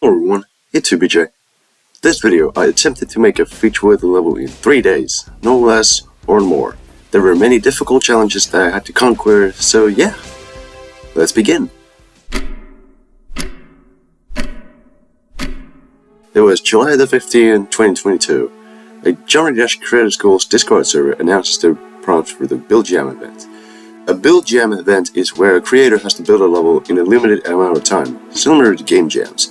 Hello everyone, it's UBJ. This video I attempted to make a feature-worthy level in 3 days, no less or more. There were many difficult challenges that I had to conquer, so yeah, let's begin. It was July the 15th, 2022. A Johnny Dash Creator School's Discord server announces the prompt for the Build Jam event. A Build Jam event is where a creator has to build a level in a limited amount of time, similar to game jams.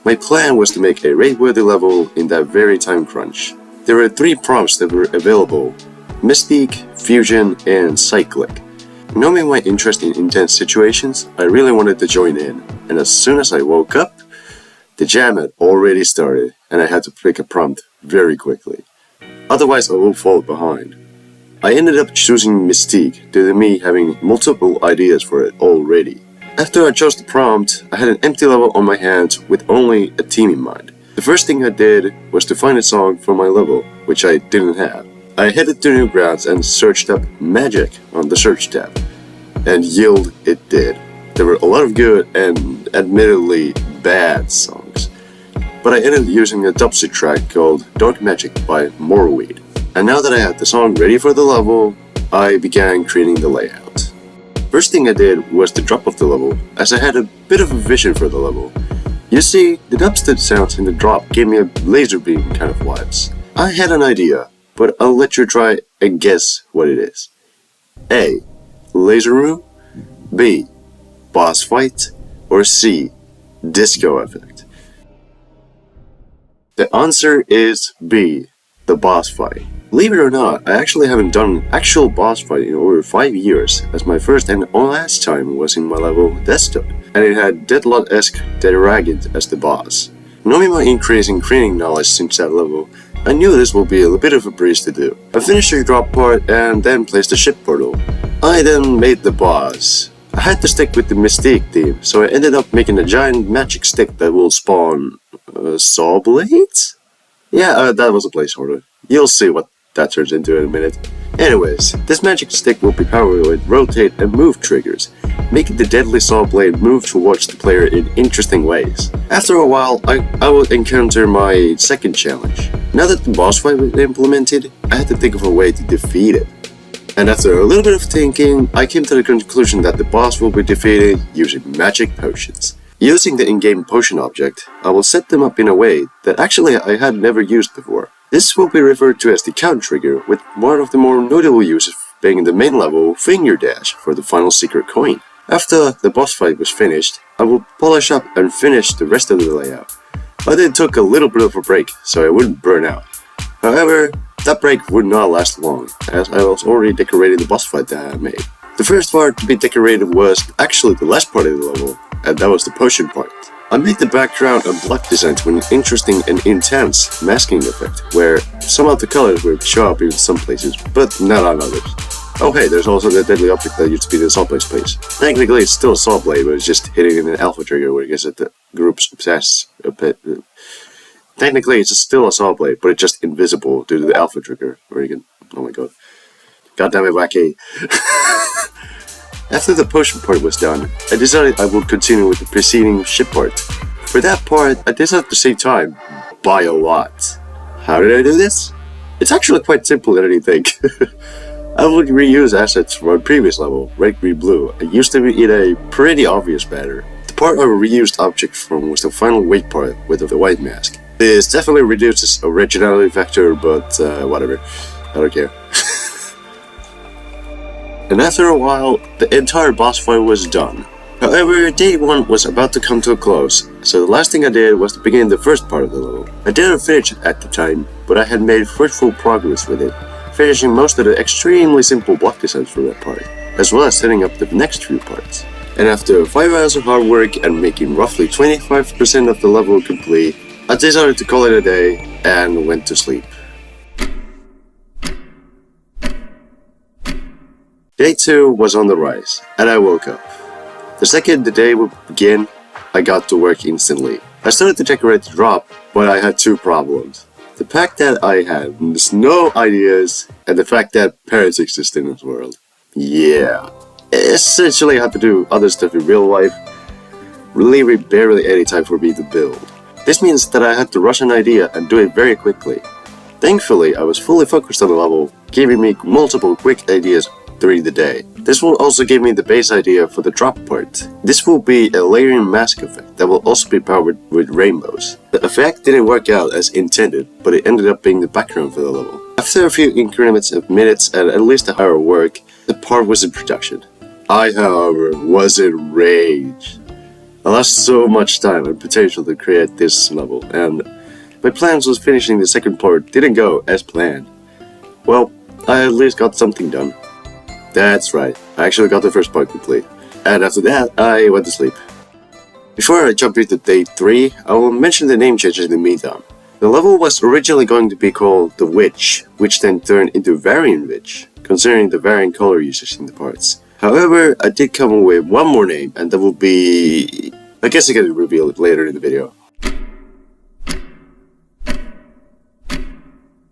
My plan was to make a raid-worthy level in that very time crunch. There were 3 prompts that were available: Mystique, Fusion, and Cyclic. Knowing my interest in intense situations, I really wanted to join in, and as soon as I woke up, the jam had already started, and I had to pick a prompt very quickly. Otherwise I would fall behind. I ended up choosing Mystique due to me having multiple ideas for it already. After I chose the prompt, I had an empty level on my hands with only a team in mind. The first thing I did was to find a song for my level, which I didn't have. I headed to Newgrounds and searched up Magic on the search tab. And yield it did. There were a lot of good and admittedly bad songs. But I ended up using a dubstep track called Dark Magic by Morroweed. And now that I had the song ready for the level, I began creating the layout. First thing I did was to drop off the level, as I had a bit of a vision for the level. You see, the dubstep sounds in the drop gave me a laser beam kind of vibes. I had an idea, but I'll let you try and guess what it is. A. Laser room, B. Boss fight, or C. Disco effect. The answer is B. The boss fight. Believe it or not, I actually haven't done an actual boss fight in over 5 years, as my first and last time was in my level Desktop, and it had Deadlot-esque Dragon as the boss. Knowing my increasing training knowledge since that level, I knew this would be a bit of a breeze to do. I finished the drop part and then placed the ship portal. I then made the boss. I had to stick with the Mystique theme, so I ended up making a giant magic stick that will spawn... saw blades? Yeah, that was a placeholder. You'll see what that turns into in a minute. Anyways, this magic stick will be powered with rotate and move triggers, making the deadly saw blade move towards the player in interesting ways. After a while, I would encounter my second challenge. Now that the boss fight was implemented, I had to think of a way to defeat it. And after a little bit of thinking, I came to the conclusion that the boss will be defeated using magic potions. Using the in-game potion object, I will set them up in a way that actually I had never used before. This will be referred to as the count trigger, with one of the more notable uses being in the main level Finger Dash for the final secret coin. After the boss fight was finished, I will polish up and finish the rest of the layout. I then took a little bit of a break so I wouldn't burn out. However, that break would not last long, as I was already decorating the boss fight that I made. The first part to be decorated was actually the last part of the level, and that was the potion part. I made the background and block designs with an interesting and intense masking effect, where some of the colors would show up in some places, but not on others. Oh hey, there's also the deadly object that used to be the saw blade space. Technically it's still a saw blade, but it's just hitting in an alpha trigger where it gets at the group's obsessed a bit. Technically it's still a saw blade, but it's just invisible due to the alpha trigger, where you can... oh my god. God damn it, wacky. After the potion part was done, I decided I would continue with the preceding ship part. For that part, I decided to save time by a lot. How did I do this? It's actually quite simple than you think. I would reuse assets from my previous level, Red, Green, Blue. I used to be in a pretty obvious manner. The part I reused objects from was the final weight part with the white mask. This definitely reduces originality factor, but whatever. I don't care. And after a while, the entire boss fight was done. However, day 1 was about to come to a close, so the last thing I did was to begin the first part of the level. I didn't finish it at the time, but I had made fruitful progress with it, finishing most of the extremely simple block designs for that part, as well as setting up the next few parts. And after 5 hours of hard work and making roughly 25% of the level complete, I decided to call it a day and went to sleep. Day 2 was on the rise, and I woke up. The second the day would begin, I got to work instantly. I started to decorate the drop, but I had 2 problems. The fact that I had no ideas, and the fact that parents exist in this world. Yeah. Essentially I had to do other stuff in real life, leaving barely any time for me to build. This means that I had to rush an idea and do it very quickly. Thankfully, I was fully focused on the level, giving me multiple quick ideas during the day. This will also give me the base idea for the drop part. This will be a layering mask effect that will also be powered with rainbows. The effect didn't work out as intended, but it ended up being the background for the level. After a few increments of minutes and at least an hour of work, the part was in production. I, however, was enraged. I lost so much time and potential to create this level, and my plans was finishing the second part didn't go as planned. Well, I at least got something done. That's right, I actually got the first part complete. And after that, I went to sleep. Before I jump into day 3, I will mention the name changes in the meantime. The level was originally going to be called The Witch, which then turned into Variant Witch, considering the varying color usage in the parts. However, I did come up with one more name, and that will be... I guess I can reveal it later in the video.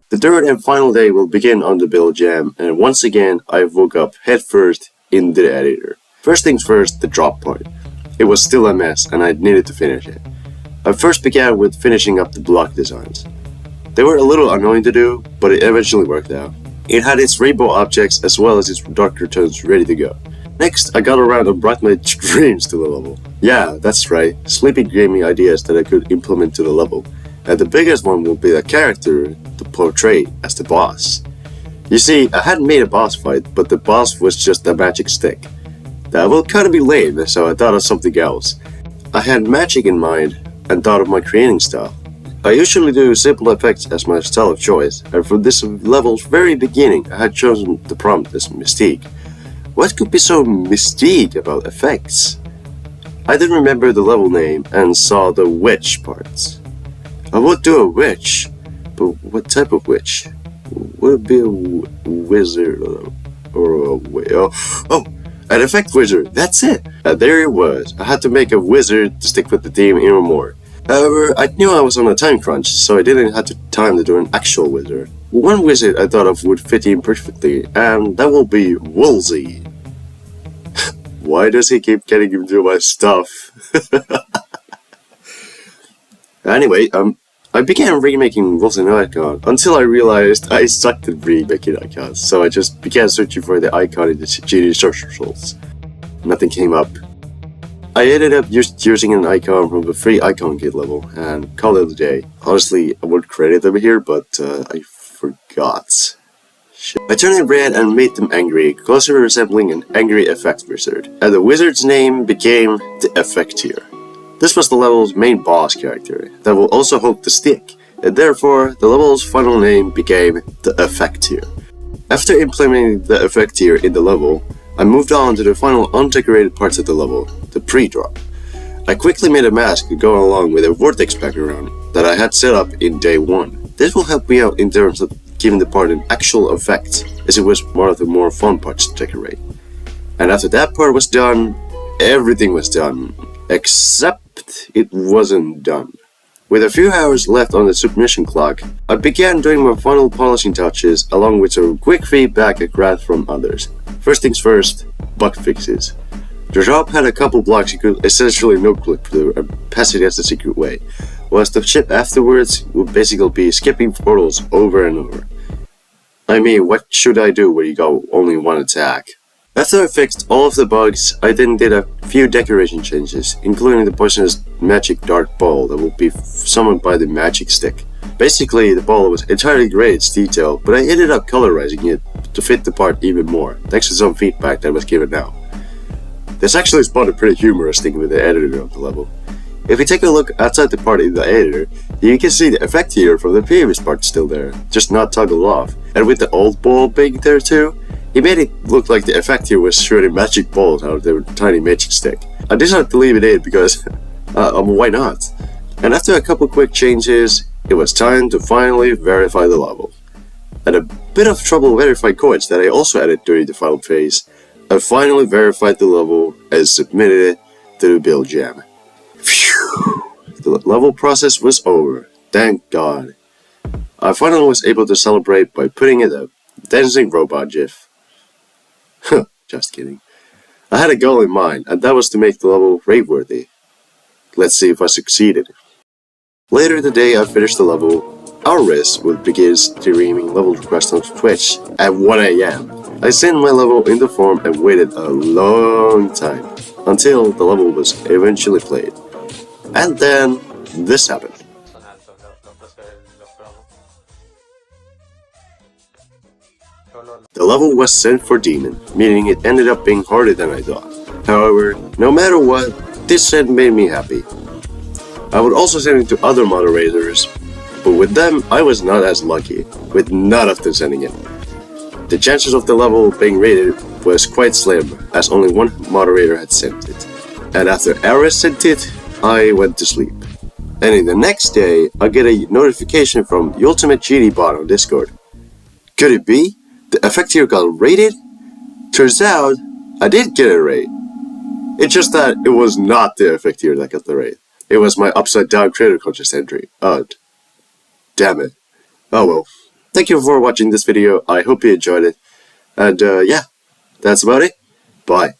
The third and final day will begin on the build jam, and once again I woke up headfirst into the editor. First things first, the drop part. It was still a mess and I needed to finish it. I first began with finishing up the block designs. They were a little annoying to do, but it eventually worked out. It had its rainbow objects as well as its darker tones ready to go. Next, I got around and brought my dreams to the level. Yeah, that's right, Sleepy gave me ideas that I could implement to the level. And the biggest one will be the character to portray as the boss. You see, I hadn't made a boss fight, but the boss was just a magic stick. That will kinda be lame, so I thought of something else. I had magic in mind and thought of my creating style. I usually do simple effects as my style of choice, and for this level's very beginning I had chosen the prompt as Mystique. What could be so mystique about effects? I then remembered the level name and saw the witch parts. I would do a witch, but what type of witch? Would it be a wizard or a whale? Oh, an effect wizard, that's it! And there it was. I had to make a wizard to stick with the theme even more. However, I knew I was on a time crunch, so I didn't have time to do an actual wizard. One wizard I thought of would fit in perfectly, and that will be Woolsey. Why does he keep getting into my stuff? Anyway, I began remaking Wolves and Icon until I realized I sucked at remaking icons, so I just began searching for the icon in the GD search results. Nothing came up. I ended up just using an icon from the free icon kit level and called it a day. Honestly, I would credit them here, but I forgot. Shit. I turned it red and made them angry, closely resembling an angry effect wizard, and the wizard's name became the Effecteer. This was the level's main boss character that will also hold the stick, and therefore the level's final name became the Effecteer. After implementing the Effecteer in the level, I moved on to the final undecorated parts of the level, the pre-drop. I quickly made a mask to go along with a vortex background that I had set up in day 1. This will help me out in terms of giving the part an actual effect, as it was one of the more fun parts to decorate. And after that part was done, everything was done, except it wasn't done. With a few hours left on the submission clock, I began doing my final polishing touches along with some quick feedback I grabbed from others. First things first, bug fixes. The job had a couple blocks you could essentially no-click through and pass it as the secret way, whilst the ship afterwards would basically be skipping portals over and over. I mean, what should I do when you got only one attack? After I fixed all of the bugs, I then did a few decoration changes, including the poisonous magic dark ball that will be summoned by the magic stick. Basically, the ball was entirely gray in its detail, but I ended up colorizing it to fit the part even more, thanks to some feedback that was given out. This actually spawned a pretty humorous thing with the editor of the level. If you take a look outside the part in the editor, you can see the Effecteer from the previous part still there, just not toggled off. And with the old ball being there too, he made it look like the Effecteer was shooting magic balls out of their tiny magic stick. I decided to leave it in because, why not? And after a couple quick changes, it was time to finally verify the level. And a bit of trouble verifying codes that I also added during the final phase, I finally verified the level and submitted it to the build jam. Phew! The level process was over, thank God. I finally was able to celebrate by putting in a dancing robot gif. Just kidding. I had a goal in mind, and that was to make the level rate-worthy. Let's see if I succeeded. Later in the day, I finished the level. Aris would begin streaming level requests on Twitch at 1 AM. I sent my level in the form and waited a long time until the level was eventually played. And then this happened. The level was sent for Demon, meaning it ended up being harder than I thought. However, no matter what, this send made me happy. I would also send it to other moderators, but with them I was not as lucky, with none of them sending it. The chances of the level being rated was quite slim, as only one moderator had sent it. And after Aris sent it, I went to sleep. And in the next day, I get a notification from the Ultimate GD bot on Discord. Could it be? The Effecteer got rated? Turns out, I did get a raid. It's just that it was not the Effecteer that got the raid. It was my upside down creator conscious entry. Damn it. Oh well. Thank you for watching this video. I hope you enjoyed it. And yeah, that's about it. Bye.